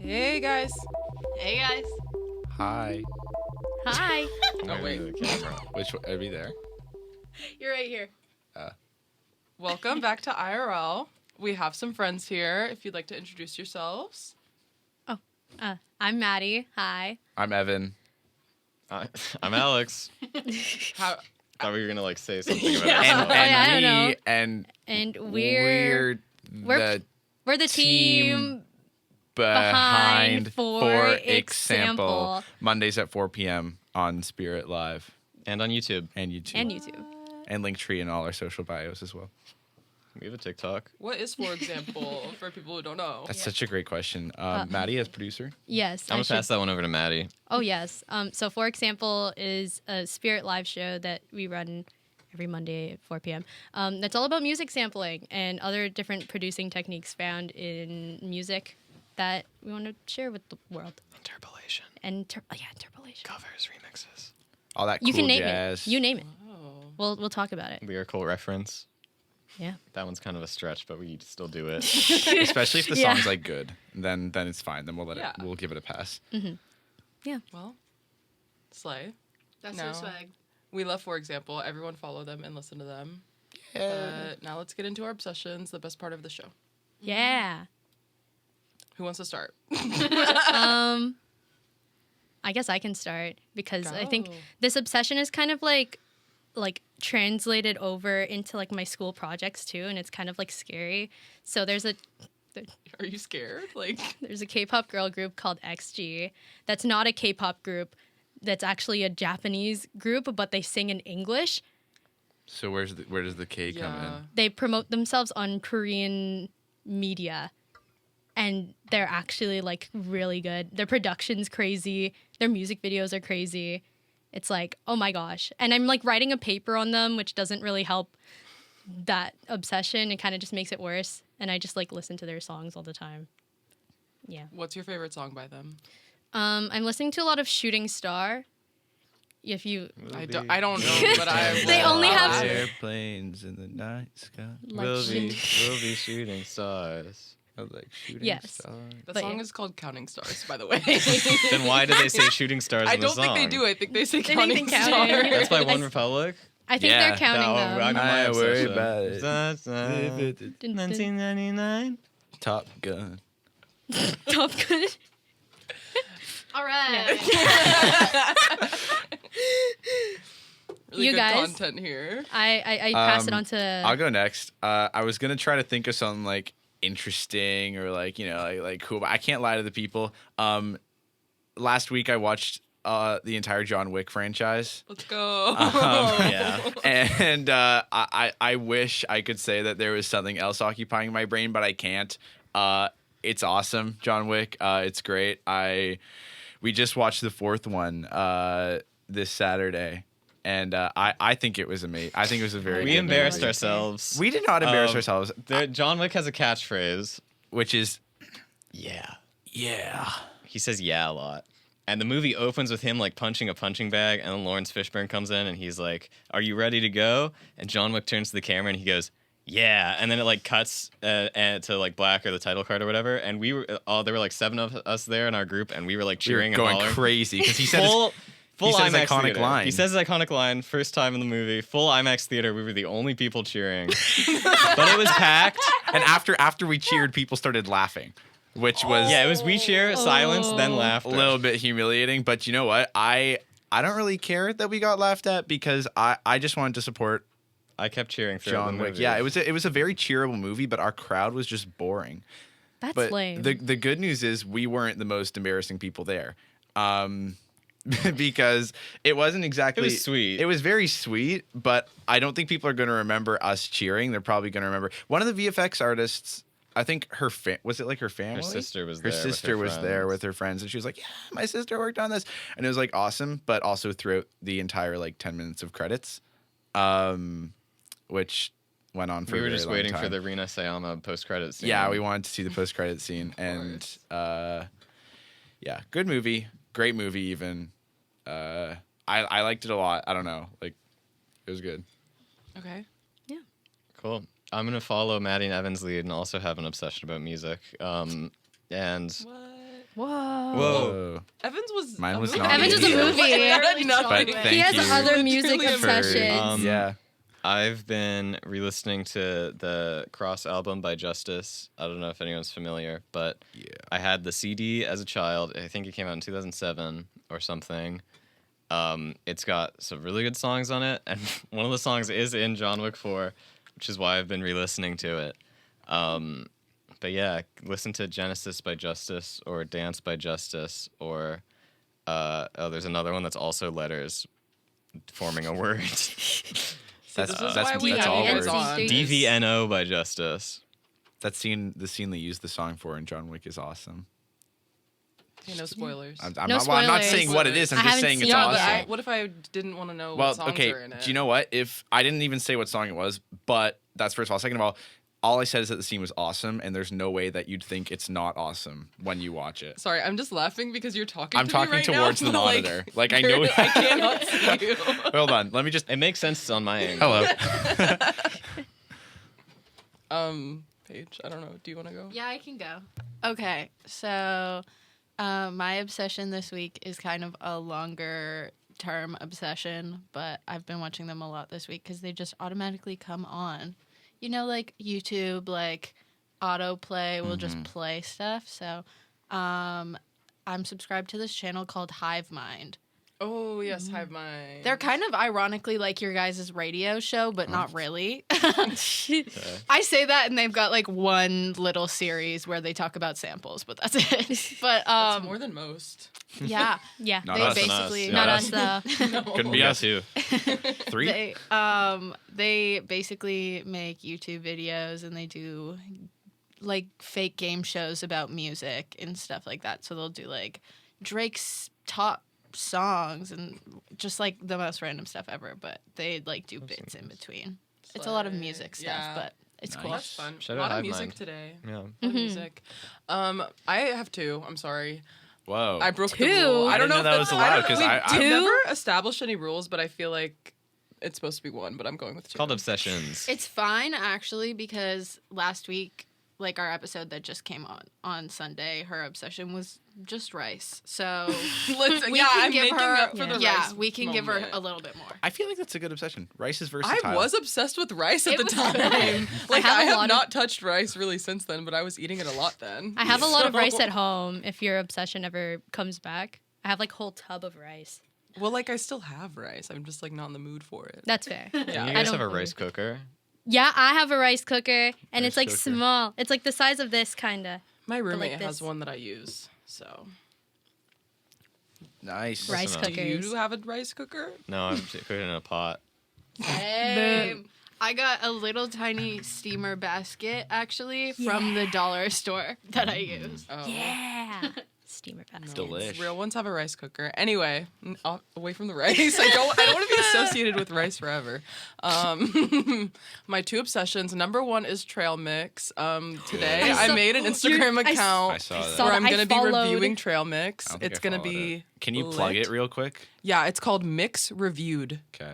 Hey guys. Hey guys. Hi. Hi. Oh wait. The camera. Which one? Are we there? You're right here. Welcome back to IRL. We have some friends here. If you'd like to introduce yourselves. I'm Maddie. Hi. I'm Evan. I'm Alex. How? Thought we were gonna say something about Yeah. ourselves. I don't know. And And we're we're the team behind For-Exsample. Mondays at 4 p.m. on Spirit Live And on YouTube. and YouTube. and YouTube. And linktree in all our social bios as well. We have a TikTok. What is For-Exsample for people who don't know? That's such a great question. Maddie as producer. Yes. I'm gonna pass that one over to Maddie. Oh yes. So For-Exsample is a Spirit Live show that we run every Monday at 4 p.m. That's all about music sampling and other different producing techniques found in music that we want to share with the world. Interpolation. And interpolation. Covers, remixes. All that cool You can name jazz. it. You name it. Oh. We'll talk about it. Lyrical reference. Yeah. That one's kind of a stretch, but we still do it. Especially if the Yeah. song's like good, then it's fine. Then we'll Yeah. we'll give it a pass. Well, slay. That's No. so swag. We love For-Example. Everyone follow them and listen to them. But now let's get into our obsessions, the best part of the show. Yeah. Who wants to start? I guess I can start because I think Go. this obsession is kind of like translated over into like my school projects too, and it's kind of like scary. So there's a Are you scared? Like, K-pop girl group called XG. That's not a K-pop group. That's actually a Japanese group, but they sing in English. So where does the K come yeah. in? They promote themselves on Korean media, and they're actually like really good. Their production's crazy. Their music videos are crazy. It's like, oh my gosh. And I'm like writing a paper on them, which doesn't really help that obsession. It kind of just makes it worse. And I just like listen to their songs all the time. Yeah. What's your favorite song by them? I'm listening to a lot of Shooting Star. If you I don't know, but I. They only have- airplanes in the night sky. like We'll be shoot- shooting stars. I was like shooting Yes. stars. The But song yeah. is called Counting Stars, by the way. Then why do they say shooting stars I in the don't song? think they do. I think they say They think Counting they're counting. Stars. That's by One I- Republic? I think Yeah. they're counting I them. know my I worry obsession. about it. Da, da, 1999. Top Gun. Top Gun. All right. Really You good guys- content here. I pass it on to. I'll go next. I was gonna try to think of something like interesting or like like cool, but I can't lie to the people. Last week I watched the entire John Wick franchise. Let's go. Yeah. And I wish I could say that there was something else occupying my brain, but I can't. It's awesome, John Wick. It's great. We just watched the fourth one this Saturday, and I think it was amazing. I think it was a very We good embarrassed movie. ourselves. We did not embarrass Um, ourselves, John Wick has a catchphrase. which is Yeah. yeah. He says yeah a lot. And the movie opens with him like punching a punching bag, and then Lawrence Fishburne comes in and he's like, "Are you ready to go?" And John Wick turns to the camera and he goes, "Yeah." And then it like cuts to like black or the title card or whatever. And we were there were like 7 of us there in our group, and we were like We were cheering and going hollering. crazy because he said his- Full said his IMAX iconic theater. line. He says his iconic line, first time in the movie, full IMAX theater. We were the only people cheering. But it was packed. and after we cheered, people started laughing, which was Yeah, it was we cheer, silence, then laughter. a little bit humiliating. But you know what? I don't really care that we got laughed at because I just wanted to support I kept cheering throughout John the Wick. movie. Yeah, it was a very cheerable movie, but our crowd was just boring. That's But lame. the good news is we weren't the most embarrassing people there. Because it wasn't exactly. It was sweet. It was very sweet, but I don't think people are going to remember us cheering. They're probably going to remember one of the VFX artists. I think was it like her family? Her sister was Her there. with sister was there friends. with her friends, and she was like, "Yeah, my sister worked on this," and it was like awesome. But also throughout the entire like 10 minutes of credits, which went on for We a were very just long waiting time. for the Rina Sayama post-credit scene. Yeah, we wanted to see the post-credit scene, and yeah, good movie, great movie. Even I liked it a lot. I don't know, like it was good. Okay. Cool. I'm gonna follow Maddie and Evan's lead and also have an obsession about music. And What? Whoa. Evans was. Mine was a not Evans was a me. movie. Literally Nothing. But John Wick. He has Thank you. other music Literally obsessions. Yeah. I've been re-listening to the Cross album by Justice. I don't know if anyone's familiar, but I had the CD as a child. I think it came out in 2007 or something. It's got some really good songs on it, and one of the songs is in John Wick 4, which is why I've been re-listening to it. But yeah, listen to Genesis by Justice or Dance by Justice or there's another one that's also letters forming a word. This is why we that's have all you words. on. DVNO by Justice. The scene they used the song for in John Wick is awesome. Okay, no spoilers. I'm No not spoilers. saying what it is. I'm I just haven't saying seen it's it Yeah, awesome. but what if I didn't want to know Well, what songs okay. are in it? Do you know what? If I didn't even say what song it was, but that's first of all. Second of all I said is that the scene was awesome, and there's no way that you'd think it's not awesome when you watch it. Sorry, I'm just laughing because you're talking. I'm to talking me right towards now, the but, monitor. Like I know. I cannot see you. Hold on. Let me just. It makes sense on my end. Hello. Paige, I don't know. Do you want to go? Yeah, I can go. Okay, so my obsession this week is kind of a longer term obsession, but I've been watching them a lot this week because they just automatically come on. You know, like YouTube, like autoplay will just play stuff. So I'm subscribed to this channel called Hive Mind. Oh yes, Hive Mind. They're kind of ironically like your guys' radio show, but not really. I say that, and they've got like one little series where they talk about samples, but that's it. But That's more than most. yeah, Yeah. Not they us. basically Not us. us, though. No. Couldn't be us. too. 3. they basically make YouTube videos, and they do like fake game shows about music and stuff like that. So they'll do like Drake's top songs and just like the most random stuff ever, but they like do bits in between. It's a lot of music stuff, Yeah. but it's cool. That's fun. Shout a out lot of Hive music Mind. today. Yeah. A lot of music. I have 2. I'm sorry. Whoa. I broke the 2? rule. I I don't didn't know know if that was that's- allowed, 'cause we've I- Two? never established any rules, but I feel like it's supposed to be 1, but I'm going with 2. It's called Obsessions. It's fine actually because last week, like our episode that just came on Sunday, her obsession was just rice. So Let's, we yeah, can I'm give making her, up for the rice. we can give her moment. a little bit more. I feel like that's a good obsession. Rice is versatile. I was obsessed with rice at It the was time. good. Like I have I a have lot of- not touched rice really since then, but I was eating it a lot then. I have a lot of So- rice at home if your obsession ever comes back. I have like a whole tub of rice. Well, like I still have rice. I'm just like not in the mood for it. That's fair. Yeah. You I guys don't have a really- rice cooker? Yeah, I have a rice cooker, and it's like Rice cooker. small. It's like the size of this, kind of. My roommate like has this. one that I use. So, Nice. Rice enough. do you cookers. have a rice cooker? No, I'm cooking in a pot. Same. I got a little tiny steamer basket actually from the dollar store that I use. Oh. Yeah. Steamer basket. Delish. Real ones have a rice cooker. Anyway, away from the rice. I don't want to be associated with rice forever. My 2 obsessions. Number 1 is trail mix. Today I I saw- made an Instagram I account I saw that. saw where that. I'm I going to be followed- reviewing trail mix. I don't think It's I going to followed be it. Can you plug lit. it real quick? Yeah, it's called Mix Reviewed. Okay.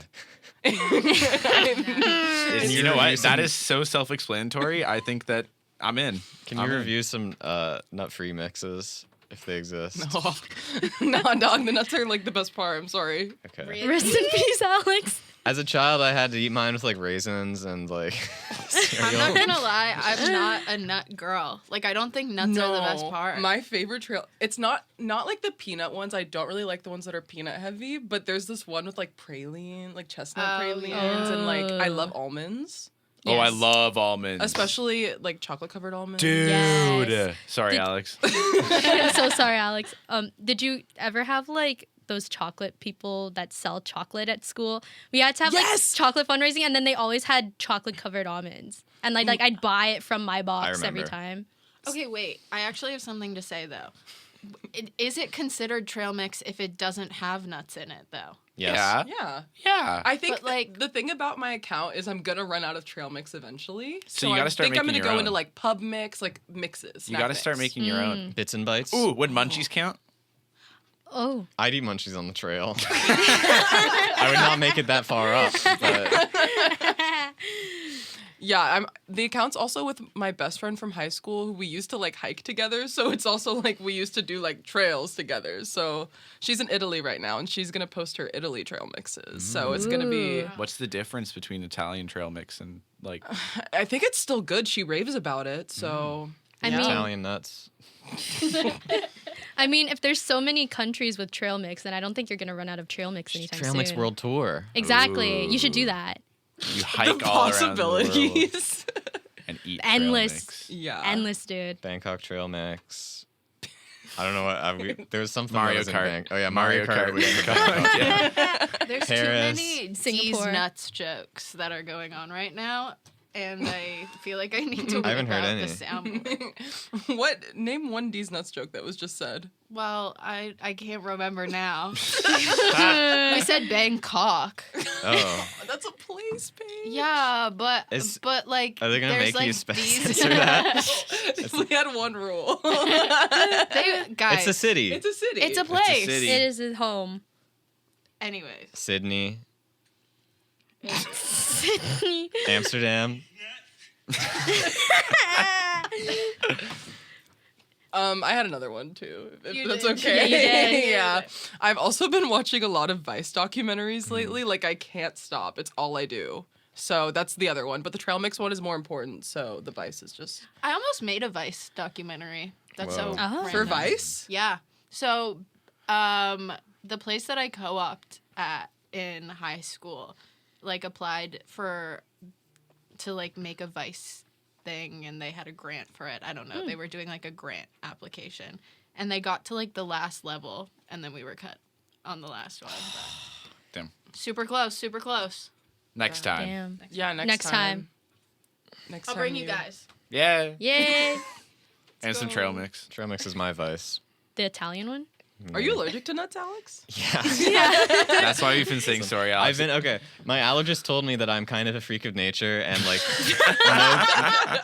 Can You know what? review some- That is so self-explanatory. I think that I'm in. Can you I'm in. review some nut-free mixes if they exist? No, dog, the nuts are like the best part. I'm sorry. Okay. Really? Rest in peace, Alex. As a child, I had to eat mine with like raisins and like I'm cereal. not gonna lie, I'm not a nut girl. Like I don't think nuts are the best part. My favorite trail. It's not like the peanut ones. I don't really like the ones that are peanut heavy. But there's this one with like praline, like chestnut Oh, pralines, yeah. and like I love almonds, Oh, I Yes. love almonds. especially like chocolate covered almonds. Dude. Yes. Sorry, Did- Alex. I'm so sorry, Alex. Did you ever have like those chocolate people that sell chocolate at school? We had to have Yes! like chocolate fundraising, and then they always had chocolate covered almonds, and like I'd buy it from my box every remember. time. Okay, wait. I actually have something to say though. Is it considered trail mix if it doesn't have nuts in it though? Yes. Yeah. Yeah, Yeah. I think But, like- the thing about my account is I'm gonna run out of trail mix eventually. So you gotta start I think I'm making gonna your go into own. like pub mix, like mixes. You snack got to start mix. making your own. Bits and bites. Ooh, would munchies count? Oh, I'd eat munchies on the trail. I would not make it that far up, but Yeah, the account's also with my best friend from high school who we used to like hike together. So it's also like we used to do like trails together. So she's in Italy right now and she's going to post her Italy trail mixes. So it's going to be... Ooh. What's the difference between Italian trail mix and like I think it's still good. She raves about it. So... I yeah. mean- Italian nuts. I mean, if there's so many countries with trail mix, then I don't think you're gonna run out of trail mix anytime Trail soon. Mix World Tour. Exactly. You should do that. you hike the all around the world possibilities. and eat Endless. trail mix? Yeah. Endless, dude. Bangkok Trail Mix. I don't know what there was something Mario that was in Kart. Oh yeah, Mario Kart. was in Bangkok. Bangkok. There's Paris. too many D's Singapore. nuts jokes that are going on right now, and I feel like I need to. I haven't whip heard out any. the soundboard. Name one D's Nuts joke that was just said. Well, I can't remember now. We said Bangkok. Oh. That's a place, Paige. Yeah, but Is- like Are they gonna there's make you like D's. censor that? We had one rule. Guys, It's a city. It's a city. It's a place. city. It is his home. Anyways, Sydney, Sydney. Amsterdam. I had another one too. If You that's did. okay. Yeah, you did. Yeah. I've also been watching a lot of Vice documentaries lately. Like I can't stop. It's all I do. So that's the other one. But the trail mix one is more important. So the Vice is just I almost made a Vice documentary. That's Whoa. so Oh. for random. Vice. Yeah. So, the place that I co-opted at in high school, like applied to like make a Vice thing, and they had a grant for it. I don't know. They were doing like a grant application, and they got to like the last level, and then we were cut on the last one. But Damn. super close. Super close. Next time. Damn. Yeah. Next time. Next I'll time bring you guys. Yeah. Yay. And some trail mix. Trail Mix is my vice. The Italian one? Are you allergic to nuts, Alex? Yeah. That's why we've been saying sorry, Alex. My allergist told me that I'm kind of a freak of nature, and like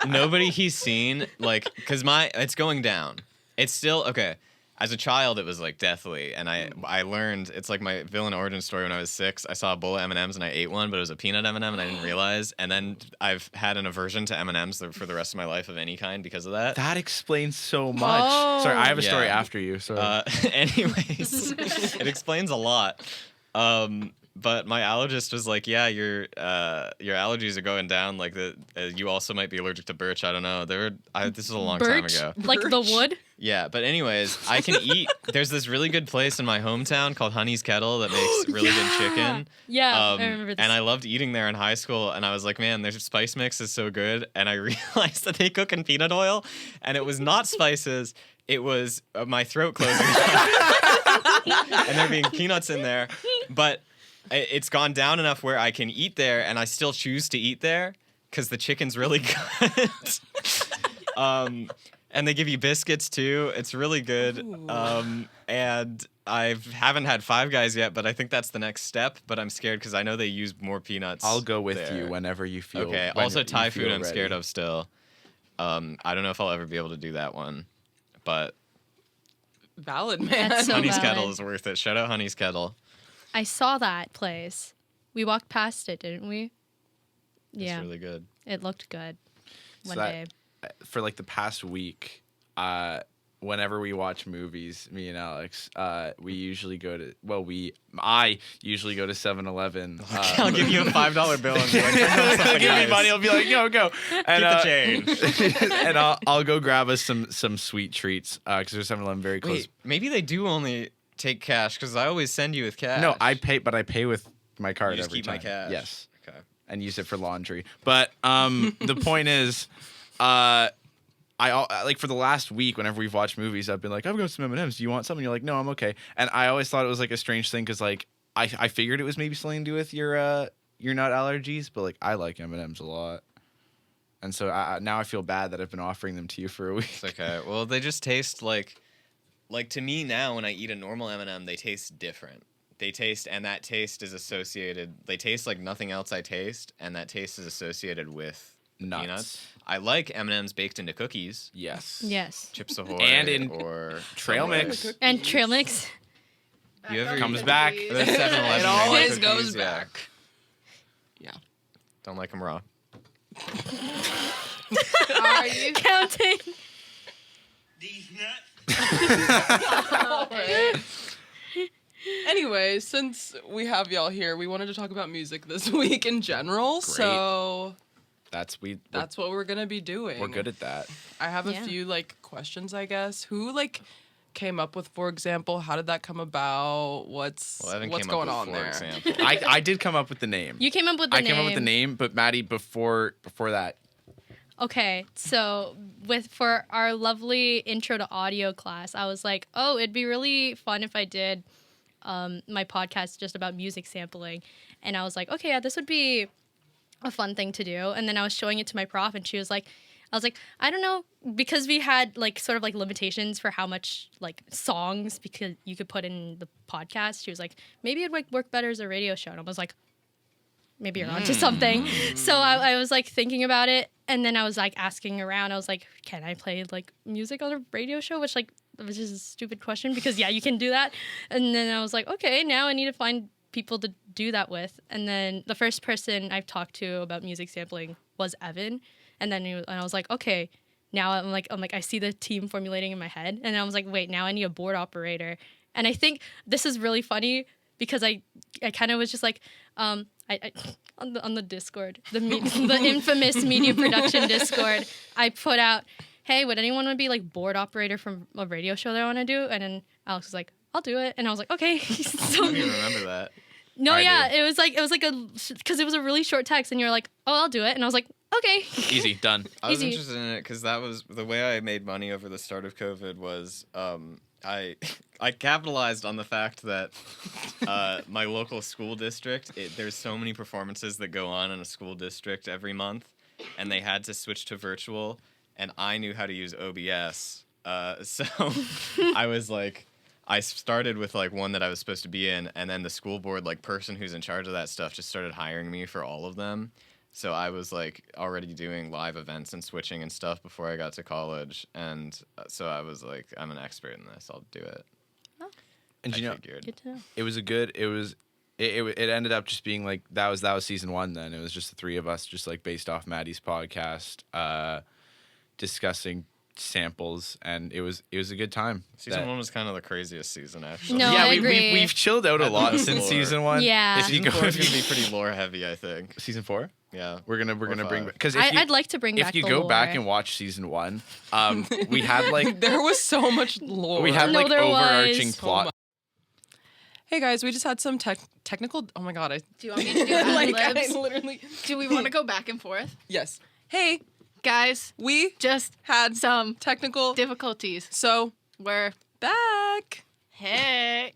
nobody he's seen, like, cause it's going down. It's still okay. As a child, it was like deathly, and I learned it's like my villain origin story. When I was 6, I saw a bowl of M&Ms and I ate one, but it was a peanut M&M, and I didn't realize. And then I've had an aversion to M&Ms for the rest of my life of any kind because of that. That explains so much. Oh. Sorry, I have a story Yeah. after you. So Anyways, it explains a lot. But my allergist was like, "Yeah, your allergies are going down. Like you also might be allergic to birch. I don't know. This is a long time Birch? ago. Like the wood? Yeah, but anyways, I can eat. There's this really good place in my hometown called Honey's Kettle that makes really good chicken. Yeah, I remember this. And I loved eating there in high school. And I was like, man, their spice mix is so good. And I realized that they cook in peanut oil, and it was not spices. It was my throat closing, and there being peanuts in there. But it's gone down enough where I can eat there, and I still choose to eat there because the chicken's really good. And they give you biscuits too. It's really good. And I haven't had Five Guys yet, but I think that's the next step. But I'm scared because I know they use more peanuts. I'll go with there. you whenever you feel. Okay. when Also, you Thai feel food I'm ready. scared of still. I don't know if I'll ever be able to do that one, but Valid, man. That's so Honey's valid. Kettle is worth it. Shout out Honey's Kettle. I saw that place. We walked past it, didn't we? Yeah. It's really good. It looked good So one that- day. For like the past week, whenever we watch movies, me and Alex, we usually go to. I usually go to 7-Eleven. I'll give you a $5 bill and be like, give me money. I'll be like, yo, go. And, Keep the change. and I'll go grab us some sweet treats because there's 7-Eleven very close. Wait, maybe they do only take cash because I always send you with cash. No, I pay, but I pay with my card You just every keep time. my cash. Yes, Okay. and use it for laundry. But the point is, I like for the last week, whenever we've watched movies, I've been like, I've got some M&Ms. Do you want some? And you're like, no, I'm okay. And I always thought it was like a strange thing because like I figured it was maybe something to do with your nut allergies, but like I like M&Ms a lot. And so now I feel bad that I've been offering them to you for a week. It's okay. Well, they just taste like to me now when I eat a normal M&M, they taste different. And that taste is associated. They taste like nothing else I taste, and that taste is associated with Nuts. peanuts. I like M&Ms baked into cookies. Yes. Yes. Chips Ahoy And in or trail Subway. mix. And trail mix. You ever Comes eat- back. There's 7-Eleven It always cookies, goes yeah. back. Yeah. Don't like them raw. Are you? Counting. These nuts. Anyway, since we have y'all here, we wanted to talk about music this week in general. So That's what we're gonna be doing. we're good at that. I have a Yeah. few like questions, I guess. Who like came up with For-Exsample? How did that come about? What's Evan what's came going up on with there? For-Exsample. I did come up with the name. You came up with the I name. came up with the name, but Maddie, before that, Okay, so for our lovely intro to audio class, I was like, oh, it'd be really fun if I did my podcast just about music sampling. And I was like, okay, yeah, this would be a fun thing to do. And then I was showing it to my prof, and she was like, I don't know, because we had like sort of like limitations for how much like songs because you could put in the podcast. She was like, maybe it'd like work better as a radio show. And I was like, maybe you're onto something. So I was like thinking about it, and then I was like asking around. I was like, can I play like music on a radio show? Which is a stupid question because yeah, you can do that. And then I was like, okay, now I need to find people to do that with. And then the first person I've talked to about music sampling was Evan. And then and I was like, okay, now I'm like I see the team formulating in my head. And I was like, wait, now I need a board operator. And I think this is really funny because I kind of was just like, I on the Discord, the infamous media production Discord, I put out, hey, would anyone want to be like board operator from a radio show that I want to do? And then Alex was like, I'll do it. And I was like, okay. I don't even remember that. No, I yeah, do. it was like because it was a really short text, and you're like, oh, I'll do it. And I was like, okay. easy done. I was Easy. interested in it because that was the way I made money over the start of COVID was I capitalized on the fact that my local school district, there's so many performances that go on in a school district every month, and they had to switch to virtual, and I knew how to use OBS. So I was like, I started with like one that I was supposed to be in, and then the school board like person who's in charge of that stuff just started hiring me for all of them. So I was like already doing live events and switching and stuff before I got to college, and so I was like, I'm an expert in this. I'll do it. And I you know, figured. Good to know. it ended up just being like that was season 1. Then it was just the three of us, just like based off Maddie's podcast, discussing samples, and it was a good time. Season 1 was kind of the craziest season, actually. No, yeah, I we've agree. chilled out a I lot love since lore. season 1. Yeah. If you Season go, 4 is if going to you, be pretty lore heavy, I think. season 4, Yeah. we're gonna bring 5. back because I'd like to bring if back you the go lore. back and watch season 1, we had like There was so much lore. we had No, like there overarching was. plot. Hey guys, we just had some technical. Oh my god, I Do you want me to do like I ad-libs? literally. Do we want to go back and forth? Yes. Hey, Guys, we just had some technical. difficulties. So We're back. hey.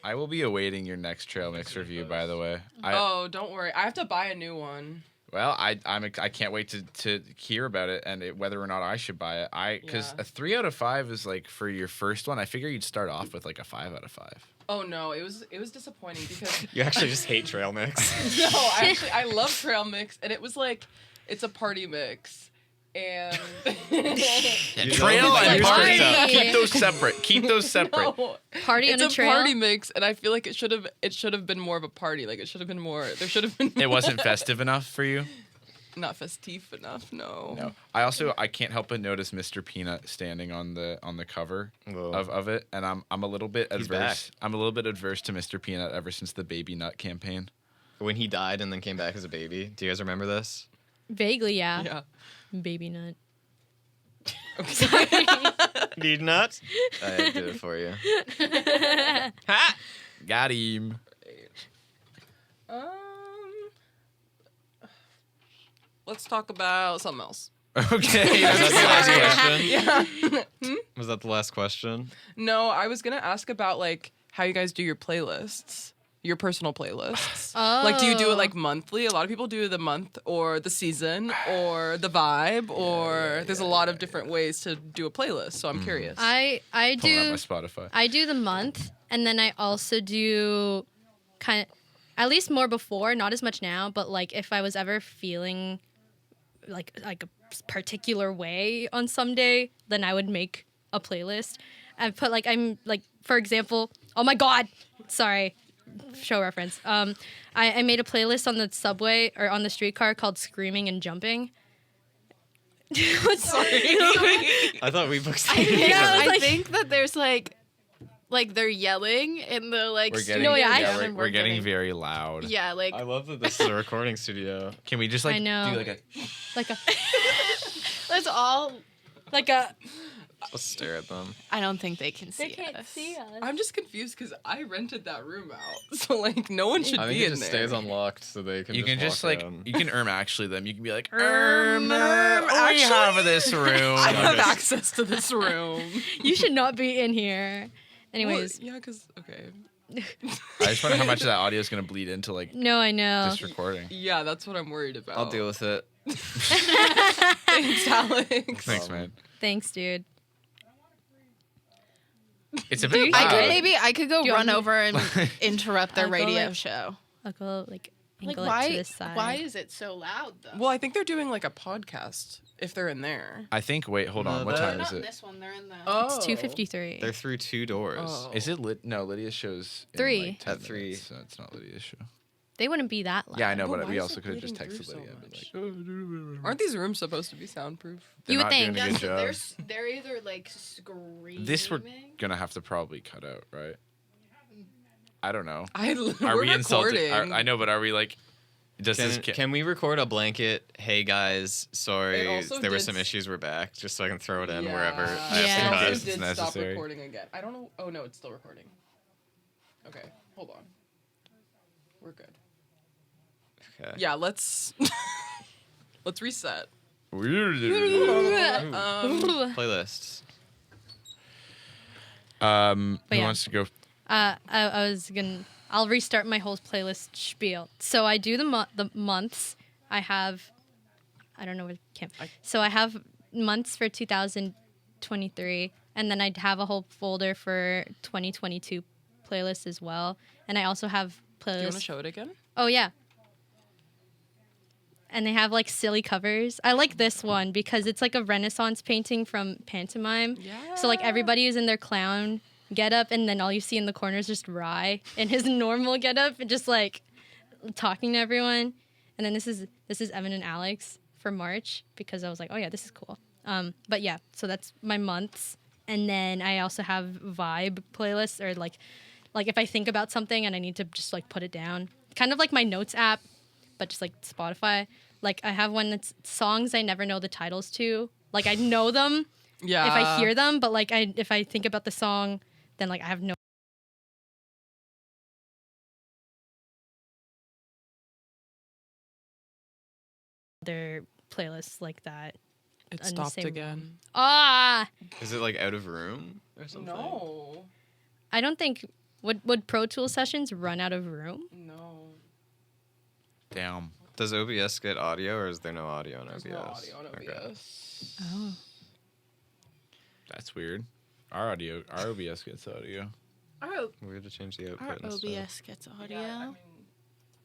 I will be awaiting your next trail mix review, by the way. Oh, don't worry. I have to buy a new one. Well, I can't wait to hear about it and whether or not I should buy it. Because Yeah. a 3 out of 5 is like for your first one. I figure you'd start off with like a 5 out of 5. Oh no, it was disappointing because You actually just hate trail mix. no, I love trail mix, and it was like it's a party mix, and Trail love and it. party. Party. Keep those separate. Keep those separate. No, Party it's on a trail. party mix, and I feel like it should have been more of a party. Like it should have been more. There should have been. It wasn't festive enough for you? not festive enough. No. No. I can't help but notice Mr. Peanut standing on the cover Whoa. of it, and I'm a little bit He's adverse. back. I'm a little bit adverse to Mr. Peanut ever since the baby nut campaign. When he died and then came back as a baby. Do you guys remember this? Vaguely, yeah. Yeah. Baby nut. Need nuts? I did it for you. Ha! Got him. Let's talk about something else. Okay. Was that the last Sorry. question? Yeah. Was that the last question? No, I was gonna ask about like how you guys do your playlists, your personal playlists. Like, do you do it like monthly? A lot of people do the month or the season or the vibe, or there's a lot of different ways to do a playlist. So I'm curious. I Pulling out my do Spotify. I do the month, and then I also do kind of at least more before, not as much now, but like if I was ever feeling like a particular way on some day, then I would make a playlist and put like I'm like for example, oh my god, sorry. show reference. I made a playlist on the subway or on the streetcar called "Screaming and Jumping." I thought we booked. I think that there's like they're yelling in the like. We're studio getting, No, yeah, down we're, and we're getting very loud. Yeah, like I love that this is a recording studio. Can we just like I know. do like a like a let's all. like a. I'll stare at them. I don't think they can see us. us. I'm just confused because I rented that room out, so like no one should I think be it in just there. stays unlocked so they can. you can just like walk around. you can actually them. You can be like we actually, have this room. I have Okay. access to this room. You should not be in here. Anyways, Well, yeah, because okay. I just wonder how much of that audio is gonna bleed into like no, I know. this recording. Yeah, that's what I'm worried about. I'll deal with it. Thanks, Alex. Thanks, man. Thanks, dude. It's a Do you- bit I loud. could I could go Do you run want me- over and interrupt their I'll go, radio like- show. I'll go like Like angle it to this side. why is it so loud though? Well, I think they're doing like a podcast if they're in there. I think. Wait, hold on. No, What that- time Not is in it? this one. They're in the. Oh, It's 2:53. They're through 2 doors. Oh. Is it lit? No, Lydia shows in, 3. like, 10 At 3. minutes, so it's not Lydia's show. They wouldn't be that loud. Yeah, I know, But but why we is also it could have just bleeding texted through Lydia. so and been much? like, Aren't these rooms supposed to be soundproof? They're You would not think. doing a good job. They're either like screaming. This we're gonna have to probably cut out, right? I don't know. Are We're we insulted? recording. I know, but are we like? Does this Can we record a blanket? Hey guys, It sorry, also there were did some s- issues. We're back, just so I can throw it in Yeah. wherever I Yeah. It have to also Because cut. it's did stop necessary. recording again. I don't know. Oh no, it's still recording. Okay, hold on. We're good. Okay. Yeah, let's let's reset. Playlists. Who But yeah. wants to go? I was gonna. I'll restart my whole playlist spiel. So I do the months. I have. I don't know where Kim. So I have months for 2023, and then I'd have a whole folder for 2022 playlists as well. And I also have Do you want to playlists. show it again? Oh yeah. And they have like silly covers. I like this one because it's like a Renaissance painting from pantomime. Yeah. So like everybody is in their clown getup, and then all you see in the corner is just Rye in his normal getup and just like talking to everyone. And then this is Evan and Alex for March because I was like, oh yeah, this is cool. But yeah, so that's my months, and then I also have vibe playlists or like if I think about something and I need to just like put it down, kind of like my notes app, but just like Spotify. Like I have one that's songs I never know the titles to. Like I know them Yeah. if I hear them, but like if I think about the song, then like I have no other playlists like that. It on the stopped same again. Ah, Is it like out of room or something? No. I don't think would Pro Tool sessions run out of room? No. Damn. Does OBS get audio, or is there no audio on There's OBS? no audio on Okay. OBS. Oh, That's weird. Our OBS gets audio. We had to change the Our output and stuff. OBS gets audio. Yeah, I mean,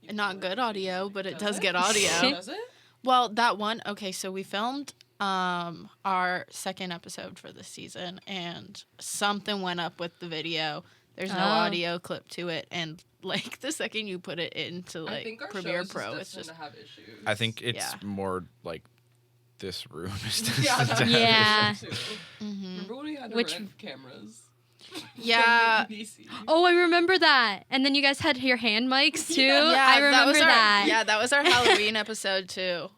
And not good audio, but it does it? get audio. Does it? Well, that one. Okay, so we filmed our second episode for this season, and something went up with the video. There's no Oh. audio clip to it, and like the second you put it into I like think our Premiere shows Pro, just it's tend just to have issues. I think it's Yeah. more like this room is Yeah. That's Yeah. too. Mhm. Remember when we had to Which- rent cameras? Yeah. From UBC? oh, I remember that. And then you guys had your hand mics too. Yeah, I remember was that. Yeah, that was our Halloween episode too.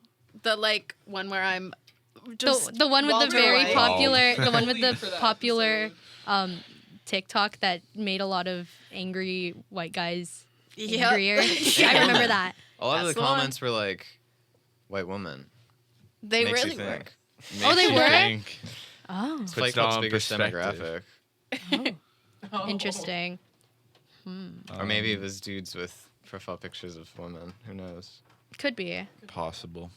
The like one where I'm just The one with Walter the very White. popular, the one with Lead the for that popular episode. TikTok that made a lot of angry white guys Yep. angrier. I remember that. A lot That's of the the one. comments were like, "White woman." They Makes really you were. think. Oh, they Makes you were? think. Oh, It's Puts like it all what's in bigger perspective. demographic, Oh. interesting. or maybe it was dudes with profile pictures of women. Who knows? Could be. Possible.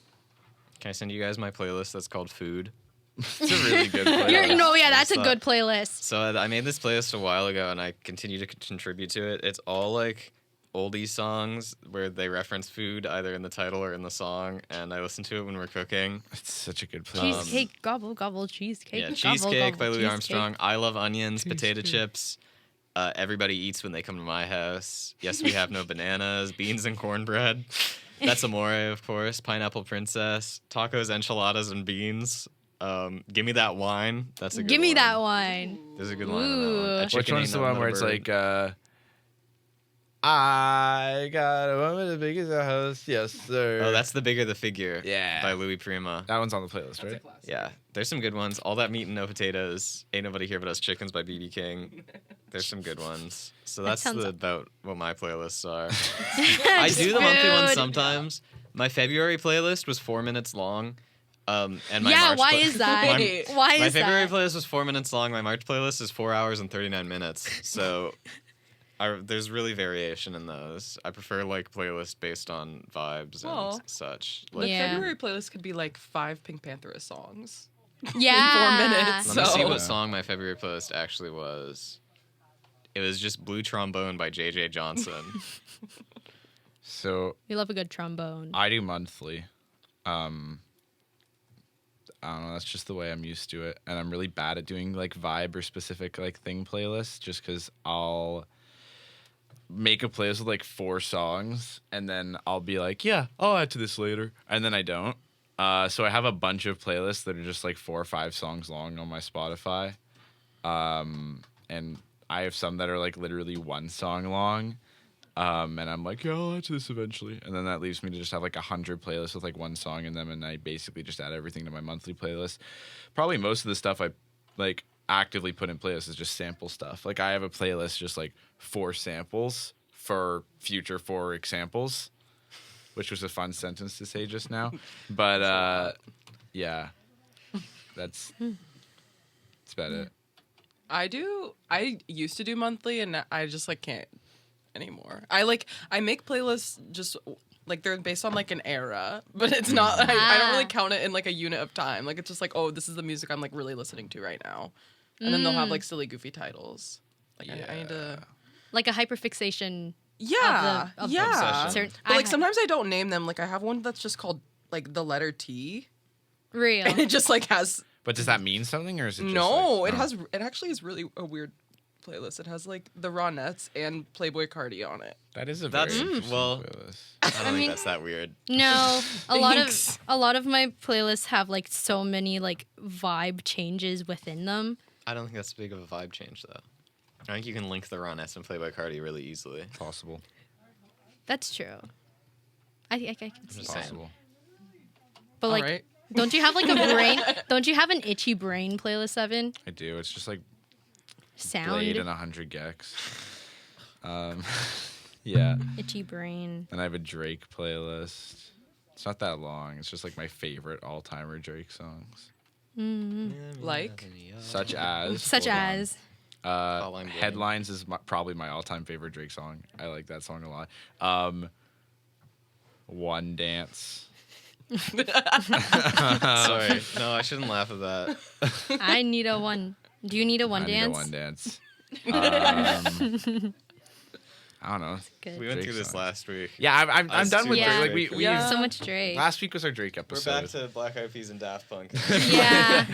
Can I send you guys my playlist that's called Food? It's a really good playlist. Yeah, that's a It's good playlist. So I made this playlist a while ago, and I continue to contribute to it. It's all like oldie songs where they reference food either in the title or in the song, and I listen to it when we're cooking. It's such a good playlist. Cheesecake, gobble, gobble, cheesecake. Yeah, gobble, Cheesecake gobble, by Louis cheesecake. Armstrong. I Love Onions, potato chips. Everybody eats when they come to my house. Yes, we have no bananas. Beans and cornbread. That's Amore, of course. Pineapple Princess. Tacos, enchiladas, and beans. Give me that wine. That's a good Give me one. that wine. There's a good line on that one. A Ooh. Which chicken one's ain't the nothing one where but it's a like, bird. I got a woman as big as a house, yes, sir. Oh, that's The Bigger the Figure. Yeah. By Louis Prima. That one's on the playlist, right? Yeah, there's some good ones. All That Meat and No Potatoes. Ain't Nobody Here But Us Chickens by B.B. King. There's some good ones. So That that's sounds- about what my playlists are. I do the monthly ones Food. sometimes. My February playlist was 4 minutes long. And my Yeah, March why pla- is that? Wait. Why My is February that? playlist was 4 minutes long. My March playlist is 4 hours and 39 minutes. So there's really variation in those. I prefer like playlists based on vibes Well, and such. My Like, Yeah. February playlist could be like 5 Pink Pantherist songs. Yeah. 4 minutes. let me see So- what song my February playlist actually was. It was just Blue Trombone by J.J. Johnson. So We love a good trombone. I do monthly. I don't know. That's just the way I'm used to it, and I'm really bad at doing like vibe or specific like thing playlists. Just because I'll make a playlist with like 4 songs, and then I'll be like, yeah, I'll add to this later, and then I don't. So I have a bunch of playlists that are just like 4 or 5 songs long on my Spotify, and I have some that are like literally 1 song long. And I'm like, yeah, I'll add to this eventually. And then that leaves me to just have like 100 playlists with like 1 song in them. And I basically just add everything to my monthly playlist. Probably most of the stuff I like actively put in playlists is just sample stuff. Like I have a playlist just like 4 samples for future For-Examples, which was a fun sentence to say just now. But yeah, that's about it. I used to do monthly and I just like can't anymore. I make playlists just like they're based on like an era, but it's not I don't really count it in like a unit of time. Like it's just like, oh, this is the music I'm like really listening to right now. And then they'll have like silly goofy titles. Like I need to Like a hyperfixation. Yeah. of the yeah. obsession. But like sometimes I don't name them. Like I have one that's just called like the letter T. Real. And it just like has But does that mean something, or is it just no, like, it actually is really a weird playlist. It has like the Ronettes and Playboy Cardi on it. That is a That's- very interesting well- playlist. I don't think mean- that's that weird. No, a Thanks. lot of my playlists have like so many like vibe changes within them. I don't think that's big of a vibe change, though. I think you can link the Ronettes and Playboy Cardi really easily. Possible. That's true. I can see just that. saying. Possible. But like, Alright. don't you have like a brain? Don't you have an itchy brain playlist, Evan? I do. It's just like Sound Blade and 100 gex. Yeah. itchy brain. And I have a Drake playlist. It's not that long. It's just like my favorite all-timer Drake songs. Like? Such as... Such hold on. as Pauline Blade. Headlines is probably my all-time favorite Drake song. I like that song a lot. One Dance. Sorry. No, I shouldn't laugh at that. I need a one. Do you need a one I need a dance? One Dance. I don't know. Good. We went Drake through this songs. last week. Yeah, I'm Us done too. with Yeah. Drake. Like, we Yeah. So much Drake. last week was our Drake We're episode. back to Black Eyed Peas and Daft Punk. Yeah.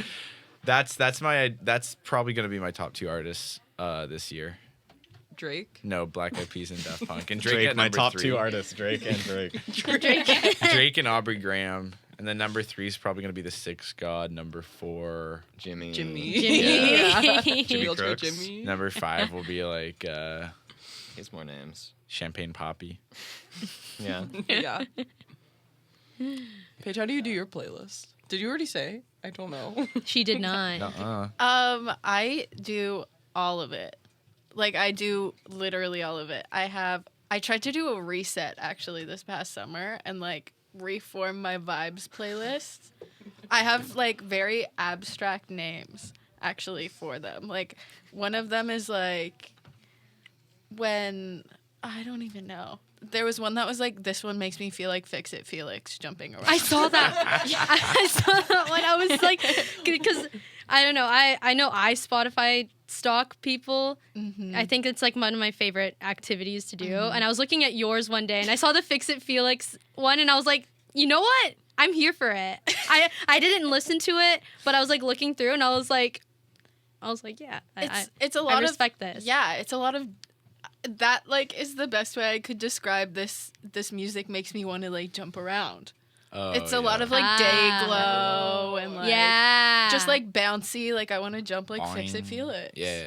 That's probably gonna be my top 2 artists this year. Drake? No, Black Eyed Peas and Daft Punk. And Drake, Drake, at my number top 3. 2 artists, Drake and Drake. Drake and Aubrey Graham. And then number 3 is probably gonna be the Sixth God. Number 4. Jimmy. Jimmy. Jimmy. Jimmy Wheelchair Crooks. Jimmy. Number 5 will be like He has more names. Champagne Poppy. Yeah. Yeah. Paige, how do you do your playlist? Did you already say? I don't know. She did not. I do all of it. Like I do literally all of it. I tried to do a reset actually this past summer and like reform my vibes playlist. I have like very abstract names actually for them. Like one of them is like when I don't even know. There was one that was like, this one makes me feel like Fix It Felix jumping around. I saw that. I saw that one. I was like, because I don't know. I know I Spotify stalk people. I think it's like one of my favorite activities to do. And I was looking at yours one day and I saw the Fix It Felix one and I was like, you know what? I'm here for it. I didn't listen to it, but I was like looking through and I was like, I was like, yeah, It's a I lot respect of this. Yeah, it's a lot of that. Like, is the best way I could describe this. This music makes me want to like jump around. Oh, It's a lot of like day glow and like just like bouncy. Like I want to jump, like fix it, feel it. Yeah.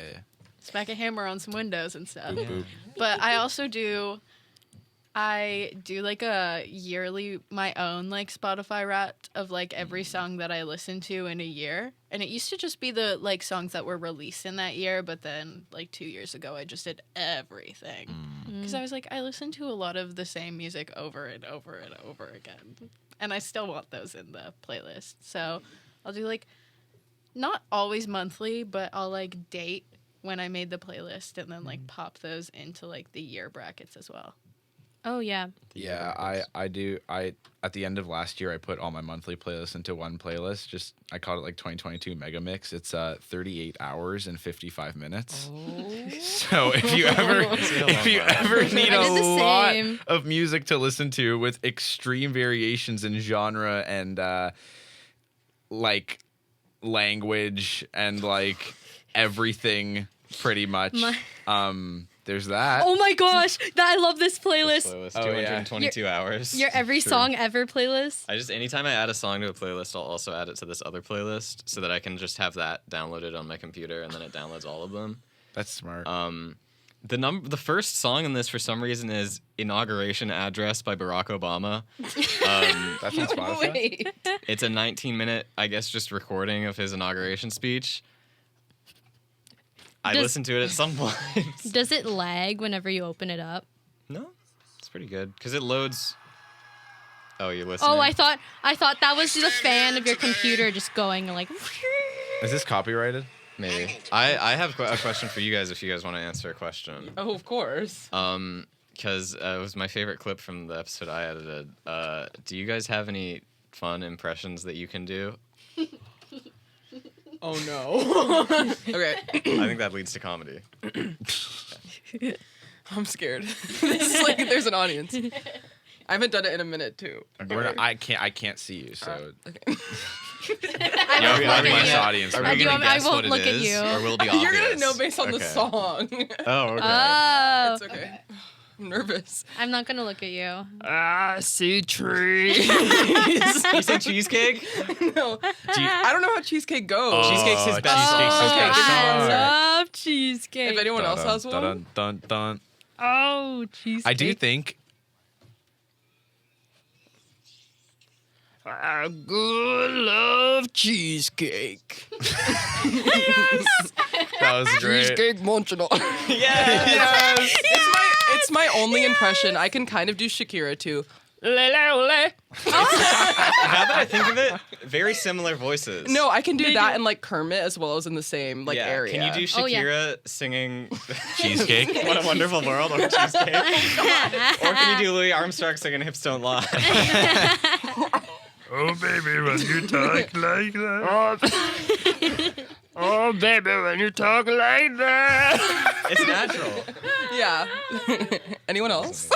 Smack a hammer on some windows and stuff. Boop, boop. But I also do like a yearly, my own like Spotify Wrapped of like every song that I listen to in a year. And it used to just be the like songs that were released in that year. But then like 2 years ago, I just did everything. Because I was like, I listen to a lot of the same music over and over and over again. And I still want those in the playlist. So I'll do like, not always monthly, but I'll like date when I made the playlist and then like pop those into like the year brackets as well. Oh yeah. Yeah, I do. At the end of last year, I put all my monthly playlists into one playlist. I called it like 2022 Mega Mix. It's 38 hours and 55 minutes. Oh. So if you ever need I a did the lot same. of music to listen to with extreme variations in genre and like language and like everything, pretty much. There's that. Oh my gosh, I love this playlist. Playlist, Oh, yeah. 222 hours. Your every True. song ever playlist. Anytime I add a song to a playlist, I'll also add it to this other playlist so that I can just have that downloaded on my computer and then it downloads all of them. That's smart. The first song in this for some reason is Inauguration Address by Barack Obama. That's on Spotify. Wait. It's a 19-minute, I guess, just recording of his inauguration speech. I listened to it at some point. Does it lag whenever you open it up? No, it's pretty good because it loads. Oh, you're listening. Oh, I thought that was the fan of your computer just going like. Is this copyrighted? Maybe. I have a question for you guys if you guys want to answer a question. Oh, of course. Because it was my favorite clip from the episode I edited. Do you guys have any fun impressions that you can do? Oh no. Okay. I think that leads to comedy. I'm scared. This is like there's an audience. I haven't done it in a minute too. I can't see you, so Okay. you're the less audience. Are right? we gonna I guess won't what it look at is, you. or will it be obvious? You're gonna know based on the Okay. song. Oh, okay. Oh, It's okay. I'm nervous. I'm not gonna look at you. I see trees. You say cheesecake? No. I don't know how cheesecake goes. Cheesecake's his best Cheesecake's song. his best I song. love cheesecake. If anyone else has one. Dun, dun, dun. Oh, cheesecake. I do think I good love cheesecake. that was great. Cheesecake munching on. Yes. It's my only impression. I can kind of do Shakira too. Le, le, le. Now that I think of it, very similar voices. No, I can do that in like Kermit as well as in the same like area. Can you do Oh, yeah. Shakira singing Cheesecake. What a Wonderful World or Cheesecake? Or can you do Louis Armstrong singing Hips Don't Lie? Oh, baby, when you talk like that. Oh, baby, when you talk like that. It's natural. Yeah. Anyone else?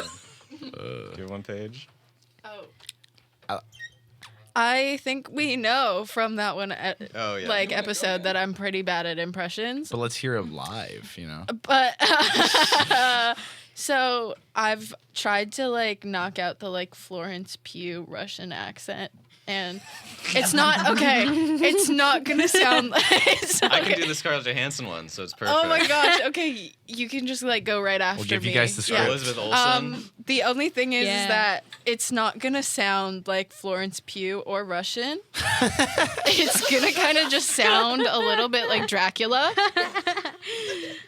Do one page. Oh. I think we know from that one Oh, yeah. like episode that I'm pretty bad at impressions. But let's hear it live, you know. But so I've tried to like knock out the like Florence Pugh Russian accent, and it's not okay. It's not gonna sound like. I can do the Scarlett Johansson one, so it's perfect. Oh my gosh! Okay, you can just like go right after We'll give me. you guys the script. Elizabeth Olsen. The only thing is Yeah. that it's not gonna sound like Florence Pugh or Russian. It's gonna kind of just sound a little bit like Dracula.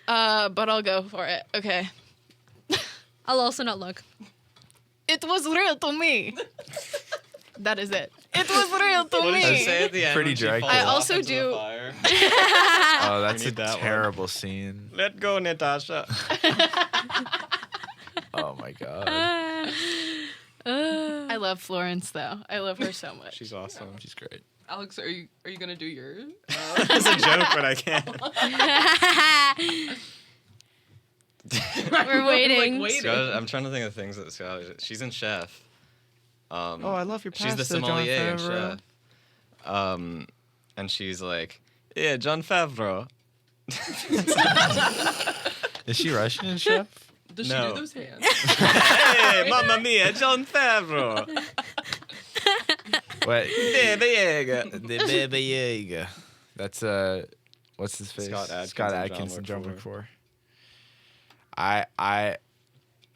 But I'll go for it. Okay. I'll also not look. It was real to me. That is it. It was real to What did she me. say at the end? Pretty when she drag falls queen. I off also into the do- fire? Oh, that's need a that one. terrible scene. Let go, Natasha. Oh my god. I love Florence though. I love her so much. She's awesome. She's great. Alex, are you gonna do yours? It's a joke, but I can't. We're waiting. Scott, I'm trying to think of things that Scott. She's in Chef. Oh, I love your She's the pasta, Jon sommelier in Favreau. Chef. And she's like, yeah, John Favreau. Is she Russian, chef? Does No. she do those hands? Hey, Mamma Mia, John Favreau. What? Baby Yaga. The Baby Yaga. That's what's his face? Scott Adkins Scott and Adkins and John John Wick Wick 4.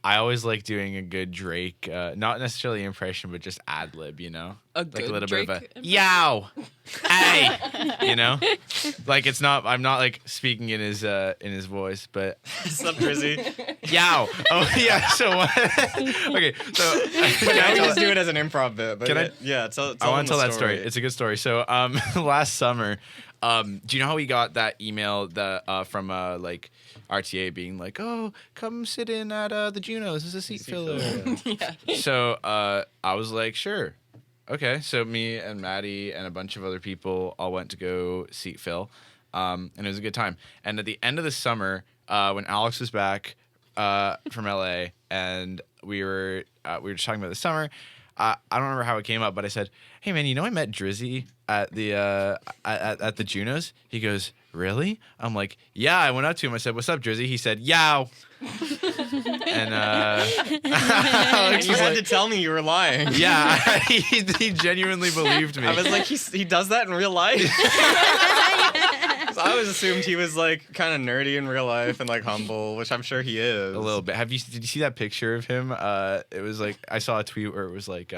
I always like doing a good Drake, not necessarily impression, but just ad lib, you know, A like good a little Drake bit of a impression? yow, hey, you know, like it's not. I'm not like speaking in his voice, but What's up, Drizzy? yow. Oh yeah. So what? Okay. So Now we just do it as an improv bit. But Can I- Yeah, tell I want to them tell the that story. It's a good story. So last summer, do you know how we got that email from like RTA being like, oh, come sit in at the Junos. It's a seat filler. Yeah. So I was like, sure. Okay. So me and Maddie and a bunch of other people all went to go seat fill. And it was a good time. And at the end of the summer, when Alex was back from LA and we were just talking about the summer, I don't remember how it came up, but I said, hey man, you know I met Drizzy at the at the Junos? He goes, really? I'm like, yeah. I went up to him. I said, what's up, Drizzy? He said, yow. And Alex You was had like, to tell me you were lying. yeah, he genuinely believed me. I was like, he does that in real life? So I always assumed he was like kind of nerdy in real life and like humble, which I'm sure he is. a little bit. Did you see that picture of him? It was like I saw a tweet where it was like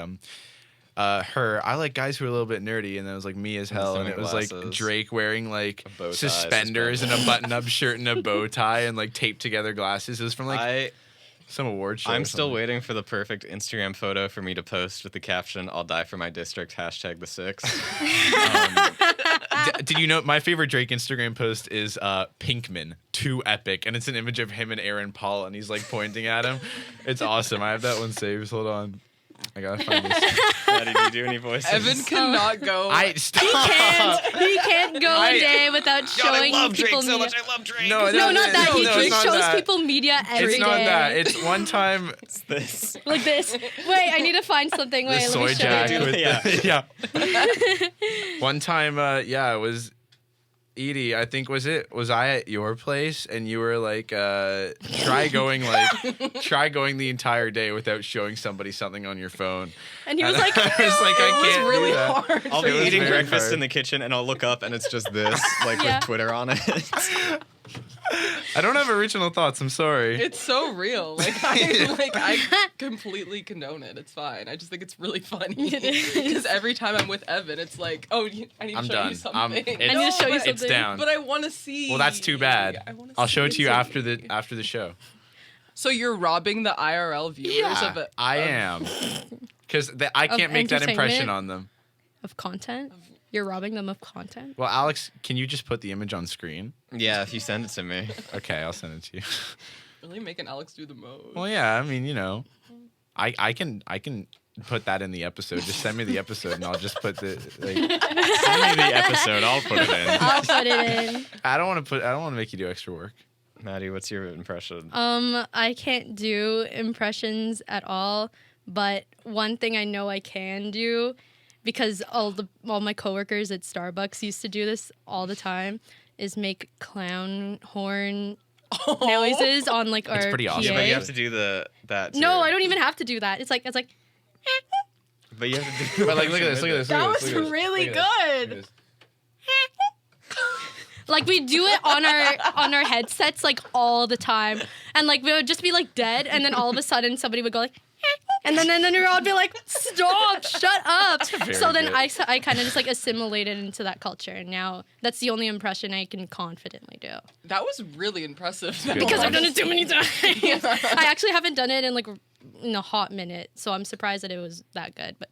her. I like guys who are a little bit nerdy, and then it was like me as hell, and it was like sunglasses. Drake wearing like A bow tie, suspenders and a button-up shirt and a bow tie and like taped together glasses. It was from like some award show. I'm or still something. waiting for the perfect Instagram photo for me to post with the caption, I'll die for my district, #the six. Did you know my favorite Drake Instagram post is Pinkman, too epic, and it's an image of him and Aaron Paul, and he's like pointing at him. It's awesome. I have that one saved. Hold on, I gotta find this. Maddie, do you do any voices? Evan cannot go. Stop. He can't go a day without showing people media. I love Drake. No, No, not that. He no, just it's not shows that. people media every It's not day. that. It's one time It's this. Like this. Wait, I need to find something. the Wait, let soy me show jack you. with Yeah. the, yeah. One time, it was Edie. I think was I at your place and you were like, try going the entire day without showing somebody something on your phone. And he was like, I was like, I It was can't really do that. hard. I'll be It was eating very breakfast hard. in the kitchen and I'll look up and it's just this, like Yeah. with Twitter on it. I don't have original thoughts. I'm sorry. It's so real. I completely condone it. It's fine. I just think it's really funny It is. because every time I'm with Evan, it's like, oh, I need to I'm show done. you something. It's- I need to show you but- It's something. down. But I want to see. Well, that's too bad. I wanna I'll show it see to you after something. the show. So you're robbing the IRL viewers of it. I am. Because I can't make that impression entertainment? on them. of content? You're robbing them of content? Well, Alex, can you just put the image on screen? Yeah, if you send it to me. Okay, I'll send it to you. Really making Alex do the most. Well, yeah, I mean, you know, I can put that in the episode. Just send me the episode, and I'll just put the like. Send me the episode. I'll put it in. I'll put it in. I don't want to make you do extra work. Maddie, what's your impression? I can't do impressions at all, but one thing I know I can do, because all my coworkers at Starbucks used to do this all the time, is make clown horn noises on like our It's pretty awesome. PA. Yeah, but you have to do that. Too. No, I don't even have to do that. It's like But you have to do. But like, look at this. Look at this. That look at was this, look at this, really look at this, good. look at this. like we do it on our headsets like all the time, and like we would just be like dead, and then all of a sudden somebody would go like. And then you'd all be like, stop, shut up. very So then good. I kind of just like assimilated into that culture. And now that's the only impression I can confidently do. That was really impressive. Because I've done it too many times. I actually haven't done it in like in a hot minute. So I'm surprised that it was that good. But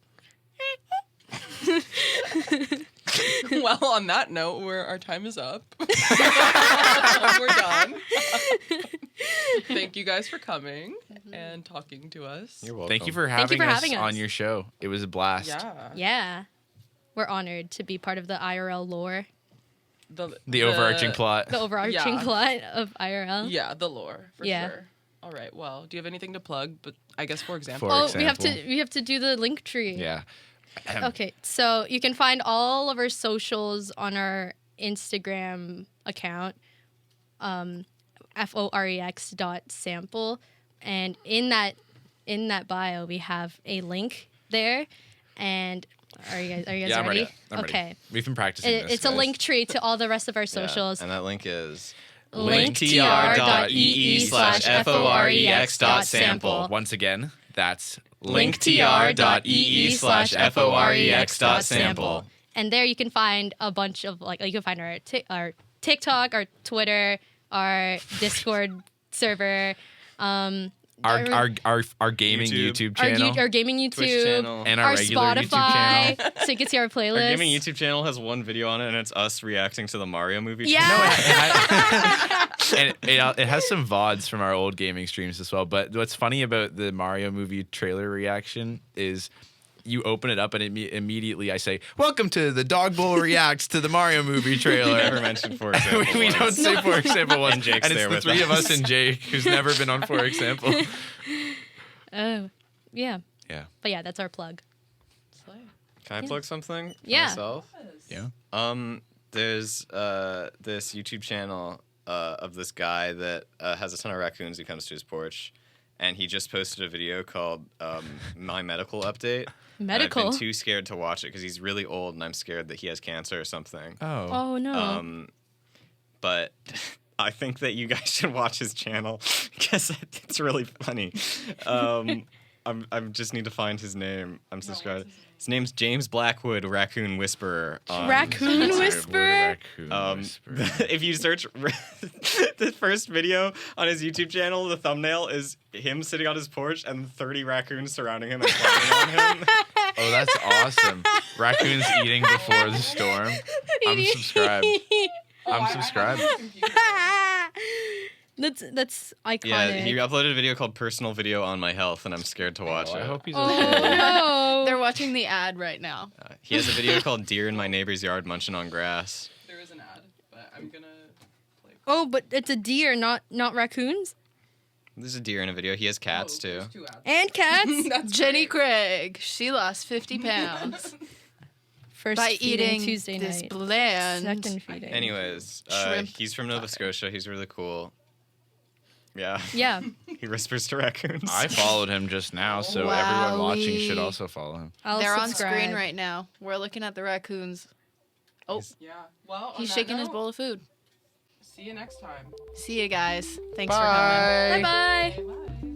Well, on that note, our time is up. We're done. Thank you guys for coming and talking to us. You're welcome. Thank you for Thank you having, for us having us. on your show. It was a blast. Yeah. yeah, we're honored to be part of the IRL lore, The overarching plot. the overarching Yeah. plot of IRL. Yeah, the lore, for Yeah. sure. All right, well, do you have anything to plug? But I guess, for example. For Oh, example. we have to do the link tree. Yeah. Okay, so you can find all of our socials on our Instagram account, FOREX.sample, and in that bio we have a link there. And are you guys Yeah, I'm ready? ready. I'm ready. Okay. We've been practicing this. It's a guys. link tree to all the rest of our Yeah, socials. and that link is linktr.ee/FOREX.sample. Once again, that's linktr.ee/FOREX.sample. And there you can find a bunch of you can find our TikTok, our Twitter, our Discord server, our gaming YouTube channel. our gaming YouTube, Twitch channel. And our regular YouTube Spotify, channel. so you can see our playlist. Our gaming YouTube channel has one video on it, and it's us reacting to the Mario movie. Yeah. And it has some VODs from our old gaming streams as well. But what's funny about the Mario movie trailer reaction is you open it up and immediately I say, "Welcome to the Dog Bowl reacts to the Mario movie trailer." Never mentioned For-Exsample. we don't say For-Exsample once. And Jake's it's there the with three of us. us and Jake, who's never been on For-Exsample. Oh, yeah. Yeah. But yeah, that's our plug. Can I plug something for Yeah. myself? Yeah. There's this YouTube channel of this guy that has a ton of raccoons who comes to his porch, and he just posted a video called My Medical Update. And Medical. I've been too scared to watch it because he's really old, and I'm scared that he has cancer or something. Oh. Oh no. But I think that you guys should watch his channel because it's really funny. I just need to find his name. I'm subscribed. His name's James Blackwood, Raccoon Whisperer. Raccoon Whisperer? If you search the first video on his YouTube channel, the thumbnail is him sitting on his porch and 30 raccoons surrounding him and climbing on him. Oh, that's awesome. Raccoons eating before the storm. I'm subscribed. I'm subscribed. That's iconic. Yeah, he uploaded a video called Personal Video on My Health, and I'm scared to watch it. I hope he's Oh okay. no. They're watching the ad right now. He has a video called Deer in My Neighbor's Yard Munching on Grass. There is an ad, but I'm gonna play. Oh, but it's a deer, not raccoons There's a deer in a video. He has cats, too. There's 2 ads. and cats. That's Jenny great. Craig, she lost 50 pounds First by feeding eating Tuesday this night. bland. Second feeding. Anyways, Shrimp he's from Nova Scotia. He's really cool. Yeah. Yeah. He whispers to raccoons. I followed him just now, so everyone watching should Wowie. also follow him. I'll They're subscribe. on screen right now. We're looking at the raccoons. Oh, Yeah. Well, on he's that shaking his note, bowl of food. See you next time. See you guys. Thanks for coming. Bye bye. Bye.